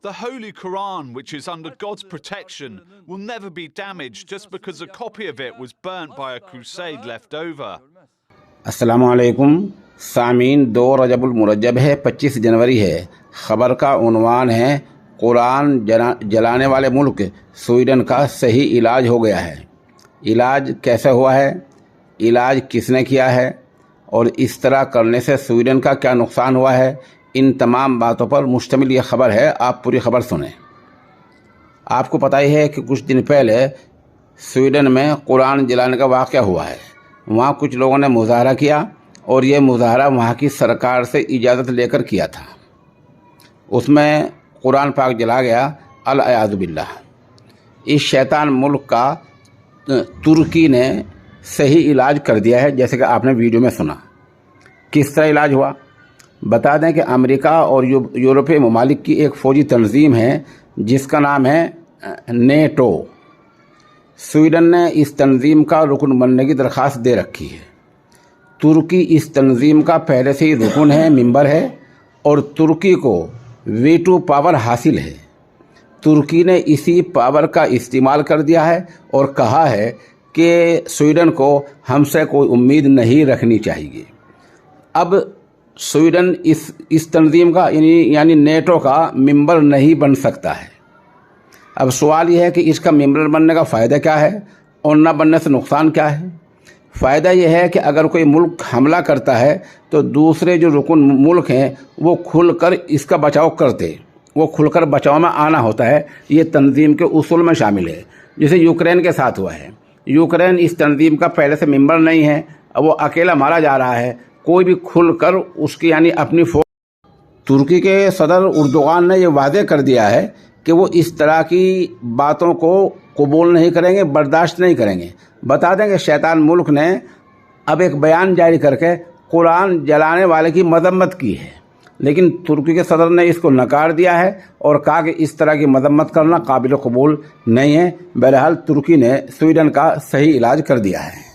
The Holy Quran, which is under God's protection, will never be damaged just because a copy of it was burnt by a crusade left over. अस्सलामु अलैकुम सामीन। 2 रजबुल मुरज्जब है, 25 जनवरी है। ख़बर का उन्वान है कुरान जलाने वाले मुल्क स्वीडन का सही इलाज हो गया है। इलाज कैसे हुआ है, इलाज किसने किया है और इस तरह करने से स्वीडन का क्या नुकसान हुआ है, इन तमाम बातों पर मुश्तमिल ये ख़बर है। आप पूरी ख़बर सुनें। आपको पता ही है कि कुछ दिन पहले स्वीडन में कुरान जलाने का वाक़या हुआ है। वहाँ कुछ लोगों ने मुज़ाहरा किया और ये मुज़ाहरा वहाँ की सरकार से इजाज़त लेकर किया था। उसमें कुरान पाक जला गया, अल-अयाज़ु बिल्लाह। इस शैतान मुल्क का तुर्की ने सही इलाज कर दिया है, जैसे कि आपने वीडियो में सुना। किस तरह इलाज हुआ बता दें कि अमेरिका और यूरोपीय ममालिक की एक फ़ौजी तंजीम है जिसका नाम है नेटो। स्वीडन ने इस तंजीम का रुकन बनने की दरख्वास्त दे रखी है। तुर्की इस तंजीम का पहले से ही रुकन है, मेंबर है और तुर्की को वीटो पावर हासिल है। तुर्की ने इसी पावर का इस्तेमाल कर दिया है और कहा है कि स्वीडन को हमसे कोई उम्मीद नहीं रखनी चाहिए। अब स्वीडन इस तंजीम का यानी नेटो का मेंबर नहीं बन सकता है। अब सवाल यह है कि इसका मेंबर बनने का फ़ायदा क्या है और न बनने से नुकसान क्या है। फ़ायदा यह है कि अगर कोई मुल्क हमला करता है तो दूसरे जो रुकन मुल्क हैं वो खुलकर इसका बचाव करते, वो खुलकर बचाव में आना होता है। ये तंजीम के उसूल में शामिल है, जैसे यूक्रेन के साथ हुआ है। यूक्रेन इस तंजीम का पहले से मेंबर नहीं है, अब वो अकेला मारा जा रहा है। कोई भी खुलकर उसकी यानी अपनी तुर्की के सदर उर्दुगान ने ये वादे कर दिया है कि वो इस तरह की बातों को कबूल नहीं करेंगे, बर्दाश्त नहीं करेंगे। बता दें कि शैतान मुल्क ने अब एक बयान जारी करके कुरान जलाने वाले की मजम्मत की है, लेकिन तुर्की के सदर ने इसको नकार दिया है और कहा कि इस तरह की मजम्मत करना काबिल कबूल नहीं है। बहरहाल तुर्की ने स्वीडन का सही इलाज कर दिया है।